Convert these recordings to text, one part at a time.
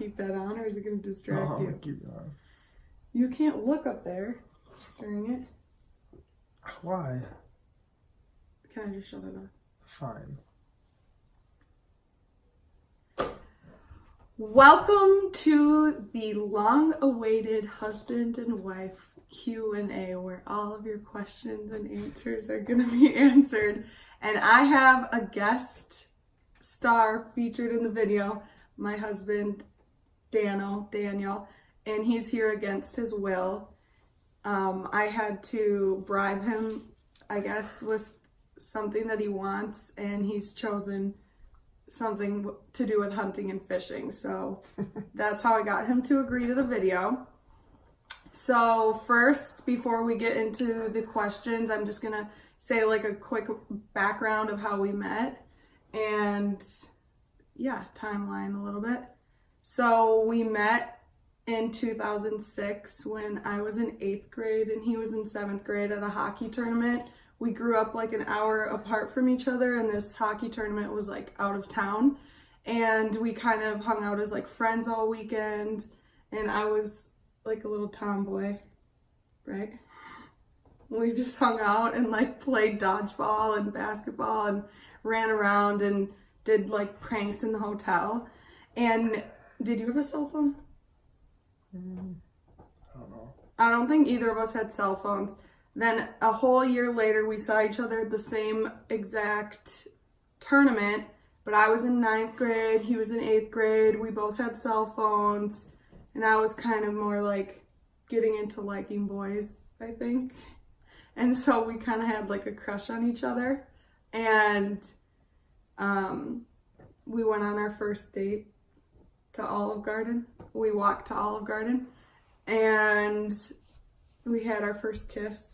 keep that on, or is it going to distract No, you? I'm gonna keep it on. You can't look up there during it. Why? Can I just shut it off? Fine. Welcome to the long-awaited Husband and Wife Q&A, where all of your questions and answers are going to be answered. And I have a guest star featured in the video, my husband, Daniel, and he's here against his will. I had to bribe him, I guess, with something that he wants, and he's chosen something to do with hunting and fishing. So that's how I got him to agree to the video. So first, before we get into the questions, I'm just gonna say like a quick background of how we met and yeah, timeline a little bit. So we met in 2006 when I was in 8th grade and he was in 7th grade at a hockey tournament. We grew up like an hour apart from each other, and this hockey tournament was like out of town, and we kind of hung out as like friends all weekend, and I was like a little tomboy, right? We just hung out and like played dodgeball and basketball and ran around and did like pranks in the hotel. And did you have a cell phone? I don't know. I don't think either of us had cell phones. Then a whole year later, we saw each other at the same exact tournament, but I was in 9th grade, he was in 8th grade, we both had cell phones, and I was kind of more like getting into liking boys, I think. And so we kind of had like a crush on each other, and we went on our first date to Olive Garden. We walked to Olive Garden, and we had our first kiss.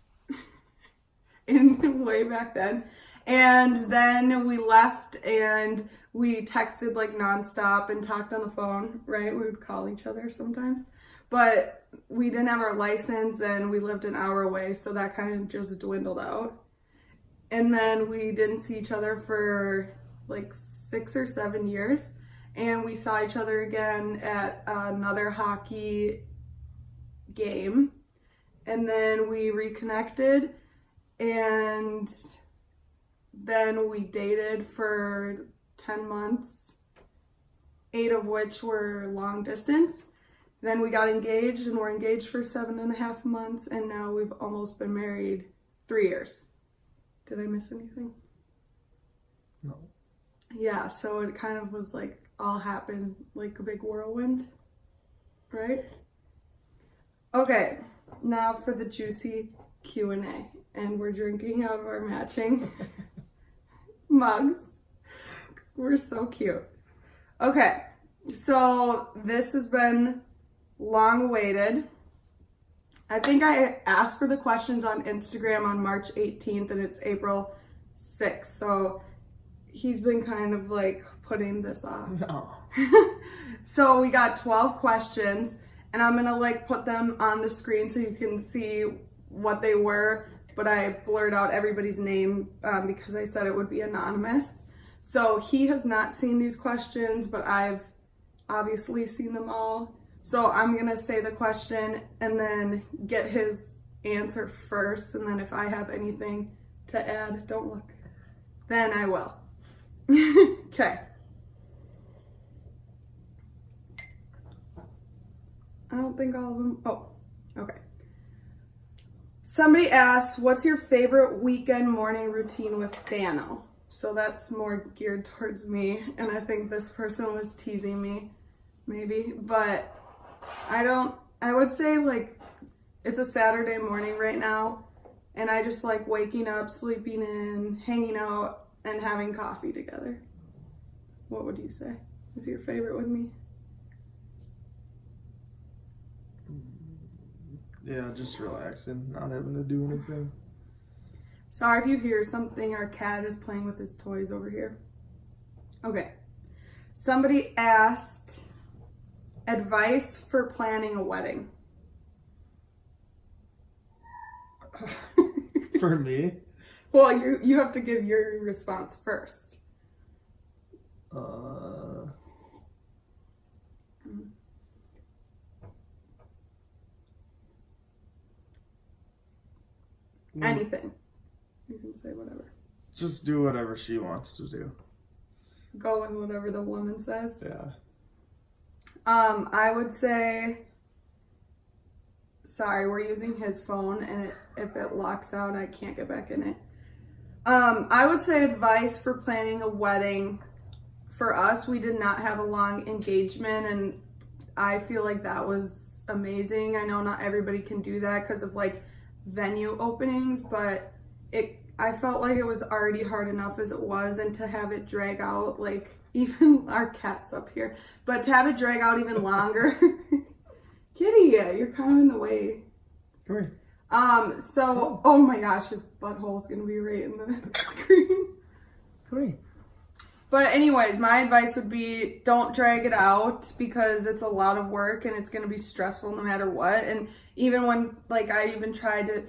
In way back then. And then we left and we texted like nonstop and talked on the phone, right? We would call each other sometimes. But we didn't have our license and we lived an hour away, so that kind of just dwindled out. And then we didn't see each other for like 6 or 7 years. And we saw each other again at another hockey game. And then we reconnected. And then we dated for 10 months, 8 of which were long distance. Then we got engaged and we're engaged for 7.5 months. And now we've almost been married 3 years. Did I miss anything? No. Yeah, so it kind of was like all happened like a big whirlwind, right? Okay, now for the juicy Q&A. And we're drinking out of our matching mugs. We're so cute. Okay, so this has been long awaited. I think I asked for the questions on Instagram on March 18th and it's April 6th. So he's been kind of like putting this off. No. So we got 12 questions and I'm gonna like put them on the screen so you can see what they were. But I blurred out everybody's name because I said it would be anonymous. So he has not seen these questions, but I've obviously seen them all. So I'm gonna say the question and then get his answer first. And then if I have anything to add, don't look, then I will. Okay. I don't think all of them, oh, okay. Somebody asked, what's your favorite weekend morning routine with Dano? So that's more geared towards me, and I think this person was teasing me, maybe, but I would say like, it's a Saturday morning right now, and I just like waking up, sleeping in, hanging out, and having coffee together. What would you say is your favorite with me? Yeah, just relaxing, not having to do anything. Sorry if you hear something, our cat is playing with his toys over here. Okay. Somebody asked advice for planning a wedding. For me? Well, you have to give your response first. Anything. You can say whatever. Just do whatever she wants to do. Go with whatever the woman says. Yeah. I would say, sorry, we're using his phone, and if it locks out, I can't get back in it. I would say advice for planning a wedding. For us, we did not have a long engagement, and I feel like that was amazing. I know not everybody can do that because of like venue openings, but I felt like it was already hard enough as it was, and to have it drag out, like, even our cat's up here, but to have it drag out even longer. Kitty, you're kind of in the way. Come here. So, oh my gosh, his butthole's gonna be right in the screen. Come here. But anyways, my advice would be don't drag it out because it's a lot of work and it's going to be stressful no matter what. And even when, like, I even tried to,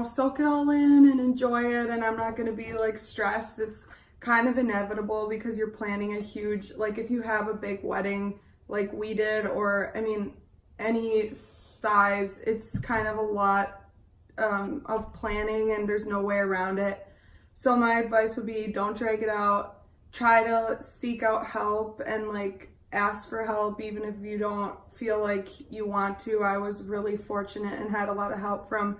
soak it all in and enjoy it, and I'm not going to be, like, stressed. It's kind of inevitable because you're planning a huge, like, if you have a big wedding like we did, or, I mean, any size, it's kind of a lot of planning, and there's no way around it. So my advice would be don't drag it out. Try to seek out help and like ask for help even if you don't feel like you want to. I was really fortunate and had a lot of help from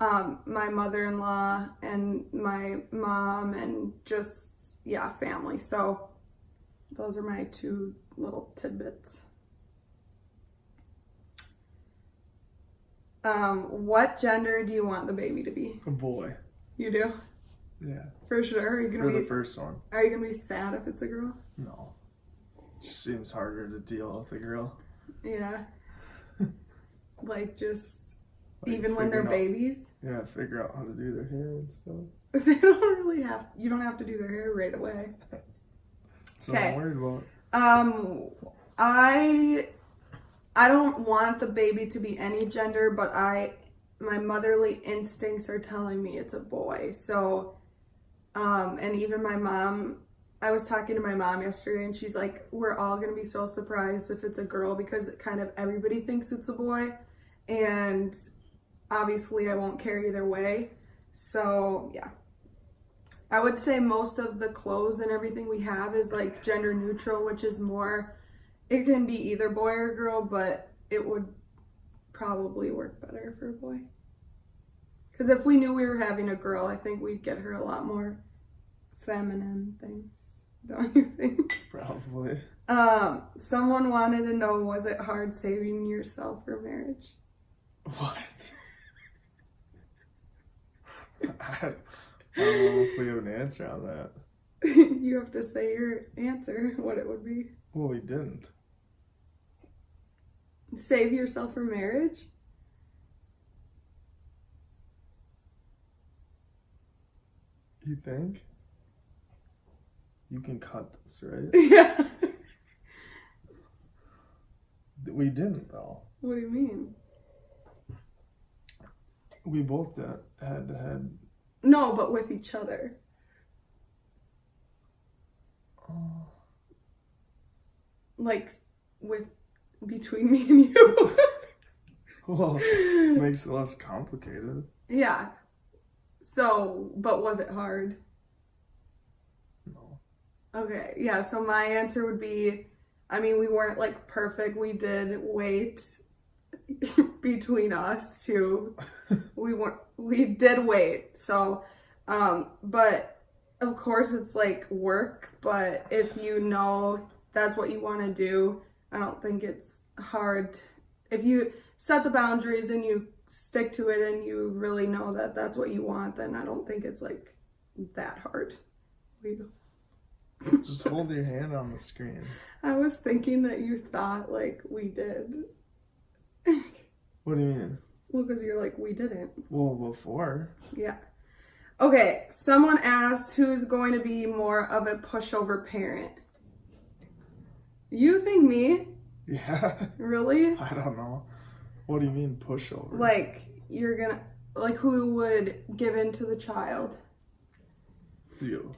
my mother-in-law and my mom and just, family. So those are my 2 little tidbits. What gender do you want the baby to be? A boy. You do? Yeah. For sure. Are you gonna For be the first one. Are you gonna be sad if it's a girl? No. Just seems harder to deal with a girl. Yeah. Like just Like even when they're figuring babies. Yeah, figure out how to do their hair and stuff. They don't really have. You don't have to do their hair right away. That's what I'm worried about. I don't want the baby to be any gender, but my motherly instincts are telling me it's a boy. So, and even my mom, I was talking to my mom yesterday, and she's like, we're all going to be so surprised if it's a girl because kind of everybody thinks it's a boy. And obviously I won't care either way. So, yeah. I would say most of the clothes and everything we have is like gender neutral, which is more, it can be either boy or girl, but it would probably work better for a boy. Because if we knew we were having a girl, I think we'd get her a lot more feminine things, don't you think? Probably. Someone wanted to know, was it hard saving yourself for marriage? What? I don't know if we have an answer on that. You have to say your answer, what it would be. Well, we didn't. Save yourself for marriage? You think? You can cut this, right? Yeah. We didn't, though. What do you mean? We both did head-to-head. No, but with each other. Oh. Like, between me and you. Well, it makes it less complicated. Yeah. So, but was it hard? No. Okay, yeah, so my answer would be, I mean, we weren't like perfect. We did wait between us too. We did wait. So, but of course it's like work, but if you know that's what you want to do, I don't think it's hard. If you set the boundaries and you stick to it and you really know that that's what you want, then I don't think it's like that hard. Just hold your hand on the screen. I was thinking that you thought like we did. What do you mean? Well, because you're like, we didn't. Well, before. Yeah. Okay, someone asked who's going to be more of a pushover parent. You think me? Yeah. Really? I don't know. What do you mean pushover? Like, you're gonna, like, who would give in to the child? You.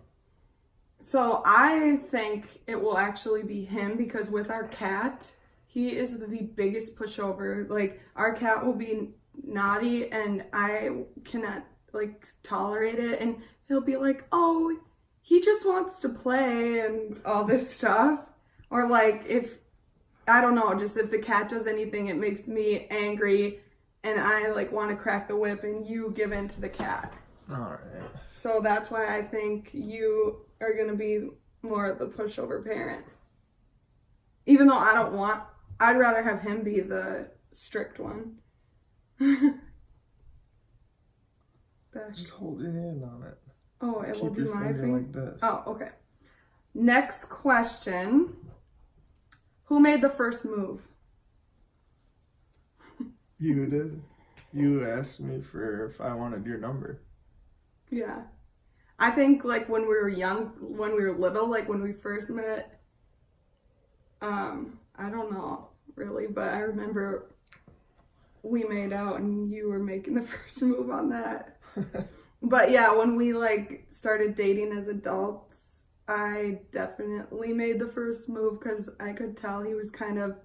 So I think it will actually be him because with our cat, he is the biggest pushover. Like, our cat will be naughty and I cannot, like tolerate it, and he'll be like, oh, he just wants to play and all this stuff. Or like if, I don't know, just if the cat does anything, it makes me angry and I like want to crack the whip and you give in to the cat. All right. So that's why I think you are going to be more of the pushover parent. Even though I'd rather have him be the strict one. Just hold your hand on it. Oh, it will Keep do your my finger thing? like this. Oh, okay. Next question. Who made the first move? You did. You asked me for if I wanted your number. Yeah. I think like when we were young, when we were little, like when we first met, I don't know really, but I remember we made out and you were making the first move on that. But yeah, when we like started dating as adults, I definitely made the first move because I could tell he was kind of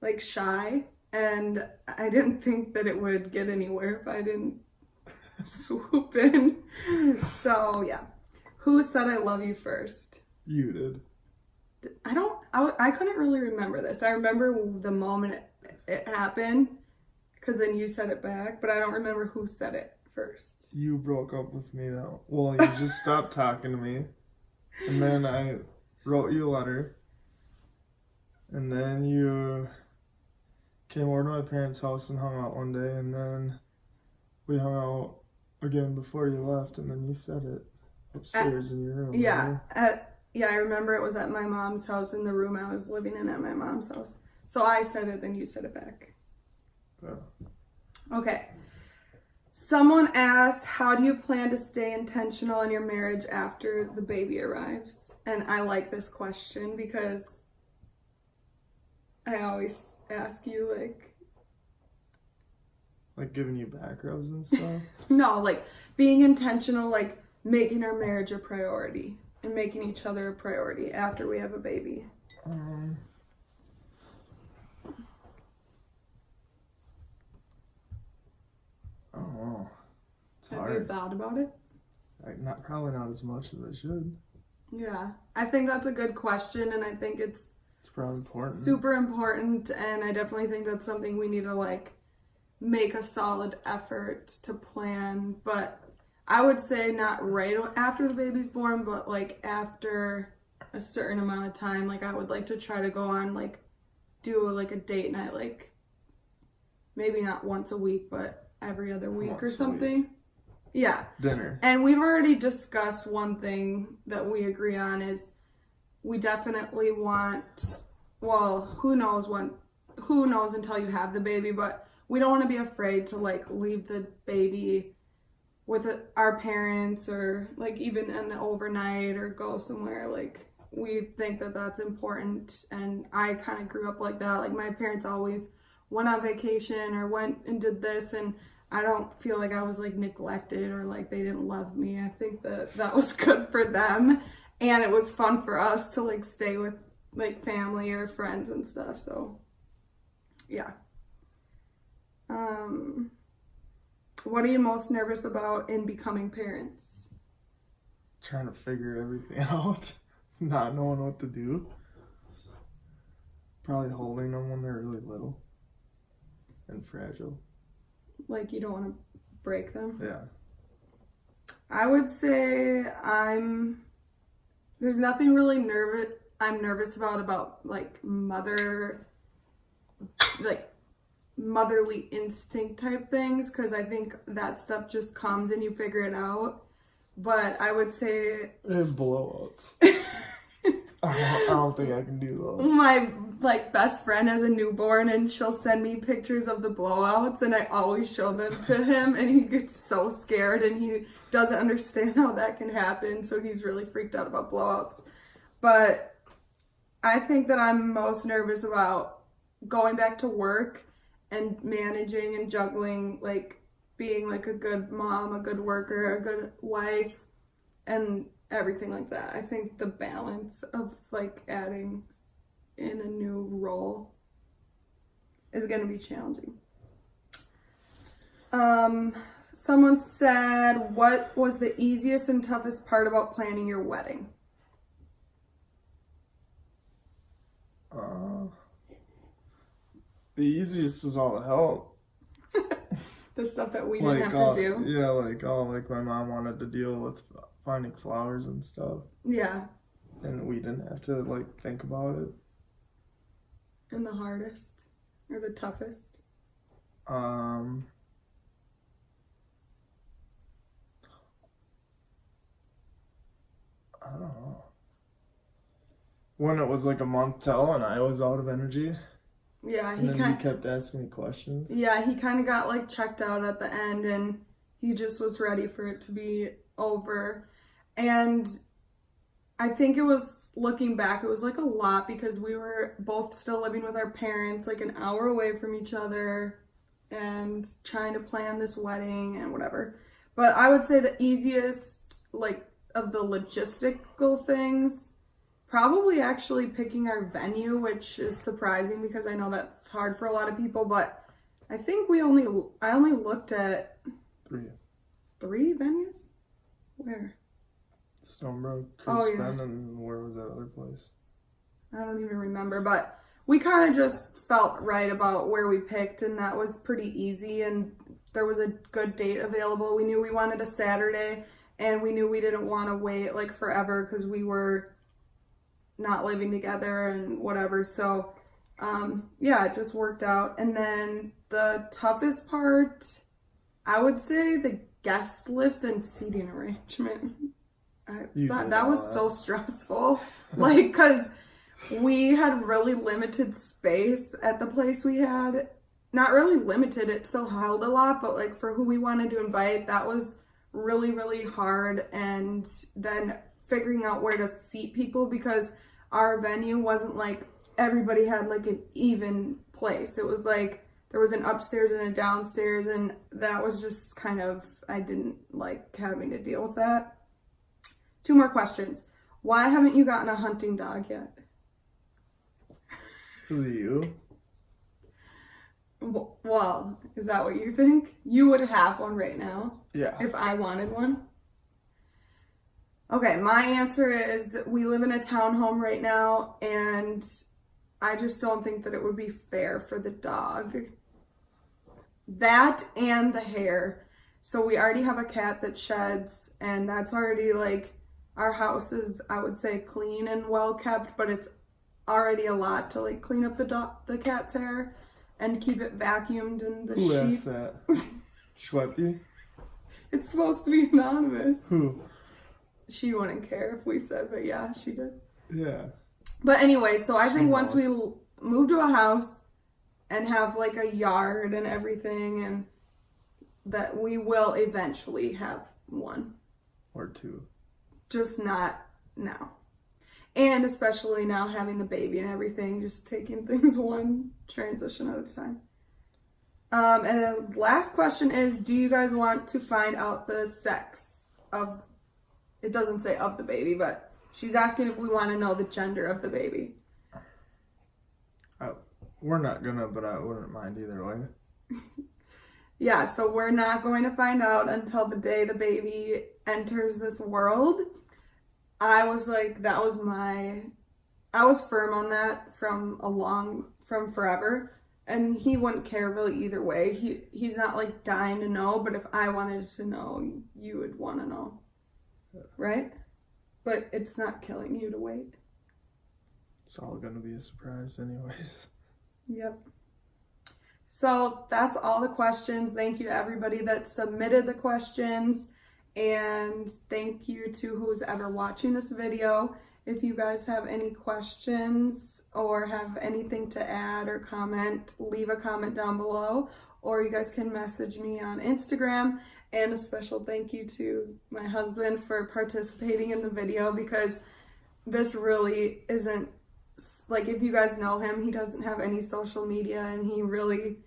like shy, and I didn't think that it would get anywhere if I didn't swoop in. So yeah. Who said I love you first? You did. I couldn't really remember this. I remember the moment it happened because then you said it back, but I don't remember who said it first. You broke up with me though. Well, you just stopped talking to me. And then I wrote you a letter. And then you came over to my parents' house and hung out one day. And then we hung out again before you left. And then you said it upstairs in your room. Yeah. Yeah, I remember it was at my mom's house in the room I was living in at my mom's house. So I said it, then you said it back. Yeah. Okay. Someone asked, how do you plan to stay intentional in your marriage after the baby arrives? And I like this question because I always ask you, Like giving you back rubs and stuff? no, like being intentional, like making our marriage a priority and making each other a priority after we have a baby. I don't know. It's Have hard. you thought about it? Probably not as much as I should. Yeah, I think that's a good question, and I think it's probably important. super important, and I definitely think that's something we need to like make a solid effort to plan. But I would say not right after the baby's born, but like after a certain amount of time. Like I would like to try to go on like do like a date night, like maybe not once a week, but every other week Once or a something. week. Yeah. Dinner. And we've already discussed one thing that we agree on is we definitely want, well, who knows until you have the baby, but we don't want to be afraid to like leave the baby with our parents or like even an overnight or go somewhere. Like we think that that's important, and I kind of grew up like that. Like my parents always went on vacation or went and did this, and I don't feel like I was like neglected or like they didn't love me. I think that was good for them, and it was fun for us to like stay with like family or friends and stuff. So yeah. What are you most nervous about in becoming parents? Trying to figure everything out. Not knowing what to do. Probably holding them when they're really little and fragile. Like you don't want to break them? Yeah. I would say there's nothing really I'm nervous about like motherly instinct type things, because I think that stuff just comes and you figure it out. But I would say And blowouts. I don't think I can do those. my like best friend has a newborn and she'll send me pictures of the blowouts, and I always show them to him, and he gets so scared and he doesn't understand how that can happen, so he's really freaked out about blowouts. But I think that I'm most nervous about going back to work and managing and juggling, like being like a good mom, a good worker, a good wife, and everything like that. I think the balance of like adding in a new role is going to be challenging. Someone said, what was the easiest and toughest part about planning your wedding? The easiest is all the help. The stuff that we didn't have to do. Yeah, like my mom wanted to deal with finding flowers and stuff. Yeah. And we didn't have to like think about it. And the hardest or the toughest? I don't know. When it was like a month till and I was out of energy. Yeah, he kept asking me questions. Yeah, he kind of got like checked out at the end and he just was ready for it to be over. And I think it was, looking back, it was like a lot because we were both still living with our parents, like an hour away from each other and trying to plan this wedding and whatever. But I would say the easiest, like, of the logistical things, probably actually picking our venue, which is surprising because I know that's hard for a lot of people, but I think I only looked at 3 venues? Where? Stonebrook, Oh, yeah. yeah. And where was that other place? I don't even remember, but we kind of just felt right about where we picked, and that was pretty easy, and there was a good date available. We knew we wanted a Saturday, and we knew we didn't want to wait like forever because we were not living together and whatever. So yeah, it just worked out. And then the toughest part, I would say the guest list and seating arrangement. That was so stressful. Like, because we had really limited space at the place we had. Not really limited, it still held a lot, but like for who we wanted to invite, that was really, really hard. And then figuring out where to seat people, because our venue wasn't like everybody had like an even place. It was like there was an upstairs and a downstairs, and that was just kind of, I didn't like having to deal with that. 2 more questions. Why haven't you gotten a hunting dog yet? Because of you. Well, is that what you think? You would have one right now? Yeah. If I wanted one? Okay, my answer is we live in a townhome right now, and I just don't think that it would be fair for the dog. That and the hair. So we already have a cat that sheds, and that's already like, our house is, I would say, clean and well kept, but it's already a lot to like clean up the cat's hair and keep it vacuumed in the sheets. Who asked that? Schweppy? It's supposed to be anonymous. Who? She wouldn't care if we said, but yeah, she did. Yeah. But anyway, so I think once we move to a house and have like a yard and everything, and that we will eventually have one. Or 2. Just not now. And especially now having the baby and everything, just taking things one transition at a time. And then last question is, do you guys want to find out the sex of, it doesn't say of the baby, but she's asking if we want to know the gender of the baby. We're not gonna, but I wouldn't mind either way. Yeah, so we're not going to find out until the day the baby enters this world. I was like, I was firm on that from forever. And he wouldn't care really either way. He's not like dying to know, but if I wanted to know, you would want to know. Right? But it's not killing you to wait. It's all gonna be a surprise anyways. Yep. So that's all the questions. Thank you to everybody that submitted the questions. And thank you to who's ever watching this video. If you guys have any questions or have anything to add or comment, leave a comment down below. Or you guys can message me on Instagram. And a special thank you to my husband for participating in the video, because this really isn't, like, if you guys know him, he doesn't have any social media, and he really...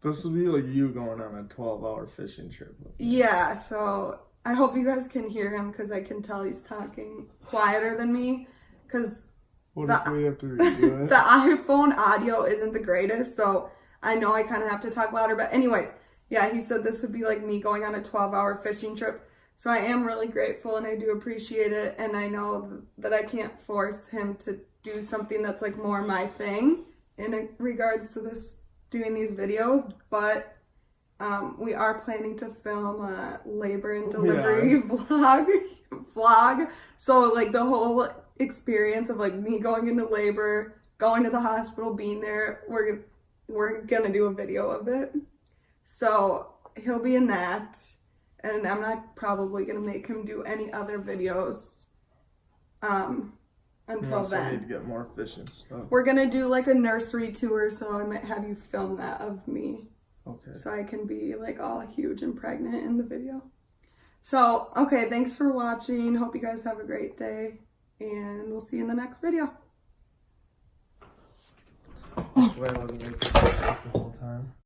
This will be like you going on a 12-hour fishing trip with me. Yeah, so I hope you guys can hear him, because I can tell he's talking quieter than me, because what if we have to redo it? The iPhone audio isn't the greatest, so I know I kind of have to talk louder. But anyways, yeah, he said this would be like me going on a 12-hour fishing trip. So I am really grateful and I do appreciate it. And I know that I can't force him to do something that's like more my thing in regards to this, doing these videos. But we are planning to film a labor and delivery vlog. So like the whole experience of like me going into labor, going to the hospital, being there, we're gonna do a video of it. So he'll be in that, and I'm not probably gonna make him do any other videos until then. Need to get more fishing stuff. We're gonna do like a nursery tour, so I might have you film that of me. Okay. So I can be like all huge and pregnant in the video. So, okay, thanks for watching. Hope you guys have a great day, and we'll see you in the next video. Wait, I wasn't making the whole time.